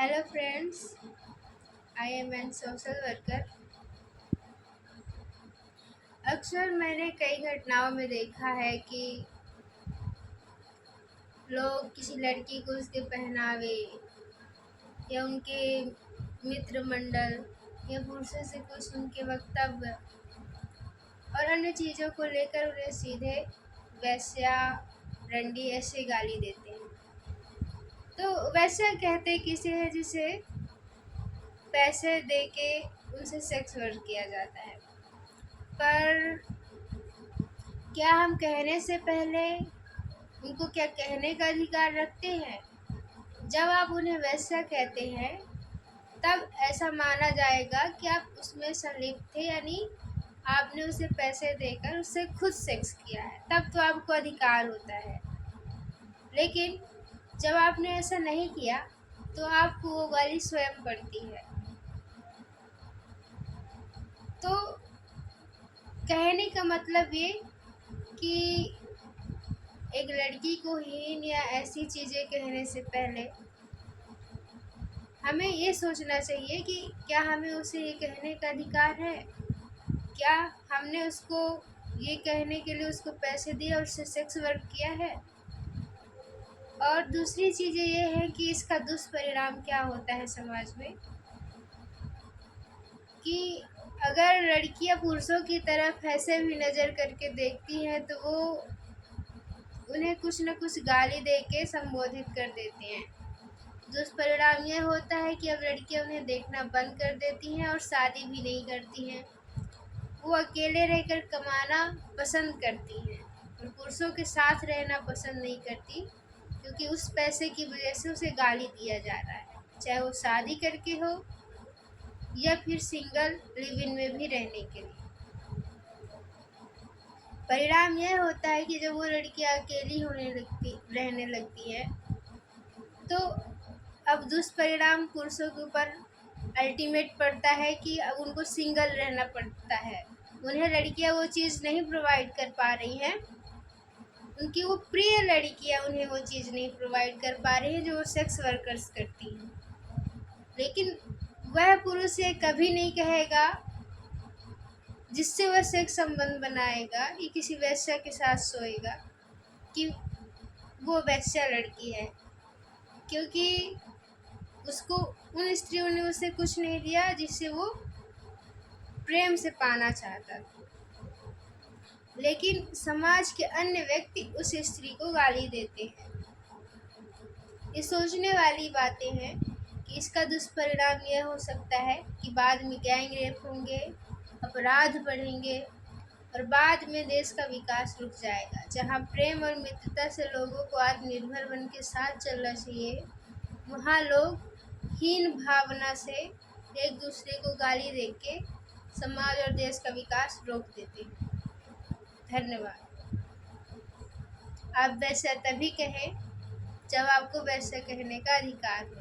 Hello friends, I am an social worker. अक्सर मैंने कई घटनाओं में देखा है कि लोग किसी लड़की को उसके पहनावे या उनके मित्र मंडल या पुरुषों से कुछ उनके वक्तव्य और अन्य चीज़ों को लेकर उन्हें सीधे वैश्या रंडी ऐसे गाली देते हैं। तो वैश्या कहते किसे है जिसे पैसे दे के उनसे सेक्स वर्क किया जाता है। पर क्या हम कहने से पहले उनको क्या कहने का अधिकार रखते हैं? जब आप उन्हें वैश्या कहते हैं तब ऐसा माना जाएगा कि आप उसमें संलिप्त थे, यानी आपने उसे पैसे देकर उससे खुद सेक्स किया है, तब तो आपको अधिकार होता है। लेकिन जब आपने ऐसा नहीं किया तो आपको वो गाली स्वयं पड़ती है। तो कहने का मतलब ये कि एक लड़की को हीन या ऐसी चीज़ें कहने से पहले हमें ये सोचना चाहिए कि क्या हमें उसे ये कहने का अधिकार है? क्या हमने उसको ये कहने के लिए उसको पैसे दिए और उससे सेक्स वर्क किया है? और दूसरी चीज़ें ये है कि इसका दुष्परिणाम क्या होता है समाज में, कि अगर लड़कियां पुरुषों की तरफ ऐसे भी नज़र करके देखती हैं तो वो उन्हें कुछ न कुछ गाली दे के संबोधित कर देते हैं। दुष्परिणाम यह होता है कि अब लड़कियां उन्हें देखना बंद कर देती हैं और शादी भी नहीं करती हैं। वो अकेले रहकर कमाना पसंद करती हैं और पुरुषों के साथ रहना पसंद नहीं करती, क्योंकि उस पैसे की वजह से उसे गाली दिया जा रहा है, चाहे वो शादी करके हो या फिर सिंगल लिव इन में भी रहने के लिए। परिणाम यह होता है कि जब वो लड़कियां अकेली रहने लगती हैं तो अब दुष्परिणाम पुरुषों के ऊपर अल्टीमेट पड़ता है कि अब उनको सिंगल रहना पड़ता है। उन्हें लड़कियां वो चीज़ नहीं प्रोवाइड कर पा रही हैं, उनकी वो प्रिय लड़कियां उन्हें वो चीज़ नहीं प्रोवाइड कर पा रही हैं जो वो सेक्स वर्कर्स करती हैं। लेकिन वह पुरुष ये कभी नहीं कहेगा जिससे वह सेक्स संबंध बनाएगा या किसी वैश्या के साथ सोएगा कि वो वैश्या लड़की है, क्योंकि उसको उन स्त्रियों ने उसे कुछ नहीं दिया जिससे वो प्रेम से पाना चाहता था। लेकिन समाज के अन्य व्यक्ति उस स्त्री को गाली देते हैं। ये सोचने वाली बातें हैं कि इसका दुष्परिणाम यह हो सकता है कि बाद में गैंग रेप होंगे, अपराध बढ़ेंगे और बाद में देश का विकास रुक जाएगा। जहाँ प्रेम और मित्रता से लोगों को आत्मनिर्भर बन के साथ चलना चाहिए, वहाँ लोग हीन भावना से एक दूसरे को गाली देके समाज और देश का विकास रोक देते हैं। धन्यवाद। आप वैसा तभी कहें जब आपको वैसा कहने का अधिकार हो।